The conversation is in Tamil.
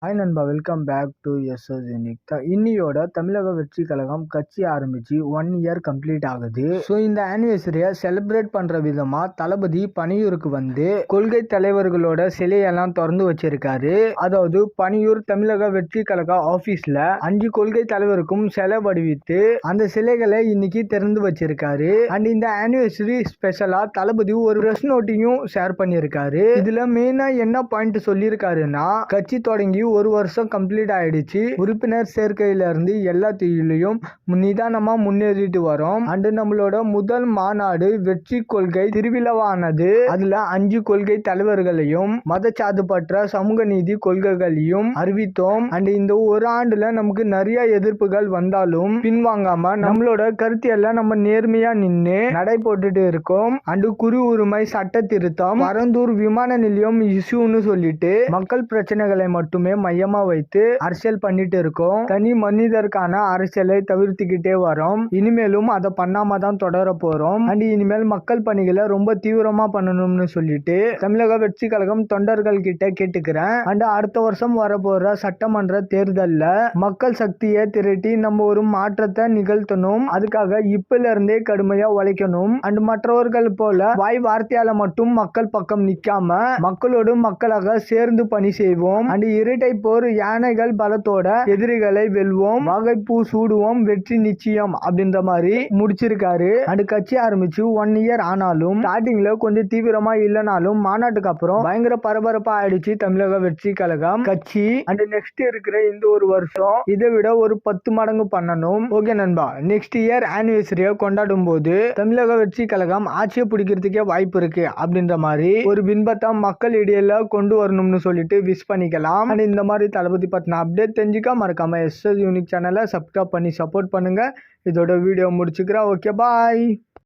ஹாய் நண்பா, welcome back to SS unique. இன்னியோட தமிழக வெற்றி கழகம் கட்சி ஆரம்பிச்சு 1 இயர் கம்ப்ளீட் ஆகுது. ஸோ இந்த ஆனிவர்சரியை செலிப்ரேட் பண்ற விதமா தளபதி பனியூருக்கு வந்து கொள்கை தலைவர்களோட சிலையெல்லாம் திறந்து வச்சிருக்காரு. அதாவது பனியூர் தமிழக வெற்றி கழக ஆபீஸ்ல 5 கொள்கை தலைவருக்கும் சிலை வடிவித்து அந்த சிலைகளை இன்னைக்கு திறந்து வச்சிருக்காரு. அண்ட் இந்த ஆனிவர்சரி ஸ்பெஷலா தளபதி ஒரு பிரஸ் நோட்டையும் ஷேர் பண்ணியிருக்காரு. இதுல மெயினா என்ன பாயிண்ட் சொல்லியிருக்காருன்னா, கட்சி தொடங்கி 1 வருஷம் கம்ப்ளீட் ஆயிடுச்சு. உறுப்பினர் சேர்க்கையில இருந்து எல்லாத்தையும் நிதானமா முன்னேறிட்டு வரோம். அண்ட் நம்மளோட முதல் மாநாடு வெற்றி கொள்கை திருவிழாவானது. அதுல 5 கொள்கை தலைவர்களையும் மதச்சார்பற்ற சமூக நீதி கொள்கைகளையும் அறிவித்தோம். அண்ட் இந்த ஒரு ஆண்டுல நமக்கு நிறைய எதிர்ப்புகள் வந்தாலும் பின்வாங்காம நம்மளோட கருத்தியெல்லாம் நம்ம நேர்மையா நின்று நடை போட்டுட்டு இருக்கோம். அண்ட் குறு உரிமை சட்ட திருத்தம், பரந்தூர் விமான நிலையம் இஷ்யூன்னு சொல்லிட்டு மக்கள் பிரச்சனைகளை மட்டுமே மையமா வைத்து அரசியல் பண்ணிட்டு இருக்கோம். தனி மனிதருக்கான அரசியலை தவிர்த்துக்கிட்டே வரோம். இனிமேலும் அதை பண்ணாம தான் தொடர போறோம். அண்ட் இனிமேல் மக்கள் பணிகளை ரொம்ப தீவிரமா பண்ணணும்னு சொல்லிட்டு தமிழக வெற்றி கழகம் தொண்டர்கள் கிட்ட கேட்டுக்கிறேன். அண்ட் அடுத்த வருஷம் வரப்போற சட்டமன்ற தேர்தல்ல மக்கள் சக்தியை திரட்டி நம்ம ஒரு மாற்றத்தை நிகழ்த்தணும். அதுக்காக இப்பல இருந்தே கடுமையா உழைக்கணும். அண்ட் மற்றவர்கள் போல வாய் வார்த்தையால மட்டும் மக்கள் பக்கம் நிக்காம மக்களோடு மக்களாக சேர்ந்து பணி செய்வோம். அண்ட் இரட்டை போர், யானைகள் பலத்தோட எதிரிகளை வெல்வோம், வாகைப்பூ சூடுவோம், வெற்றி நிச்சயம் அப்படின்ற மாதிரி முடிச்சிருக்காரு. அண்ட் கட்சி ஆரம்பிச்சு 1 இயர் ஆனாலும் ஸ்டார்டிங்ல கொஞ்சம் தீவிரமா இல்லைனாலும் மாநாட்டுக்கு அப்புறம் பயங்கர பரபரப்பா ஆயிடுச்சு தமிழக வெற்றி கழகம் கட்சி. அண்ட் நெக்ஸ்ட் இருக்கிற இந்த ஒரு வருஷம் இதை விட ஒரு 10 மடங்கு பண்ணணும். ஓகே நண்பா, நெக்ஸ்ட் இயர் ஆனிவர்சரியை கொண்டாடும் போது தமிழக வெற்றி கழகம் ஆட்சியை பிடிக்கிறதுக்கே வாய்ப்பு இருக்கு அப்படின்ற மாதிரி ஒரு பின்பத்தை மக்கள் இடையில கொண்டு வரணும்னு சொல்லிட்டு விஷ் பண்ணிக்கலாம். அண்ட் இந்த மாதிரி தளபதி பத்தின அப்டேட் தெரிஞ்சுக்க மறக்காம எஸ்எஸ் யூனிக் சேனலை சப்ஸ்கிரைப் பண்ணி சப்போர்ட் பண்ணுங்க. இதோட வீடியோ முடிச்சுக்கிறேன். ஓகே, பாய்.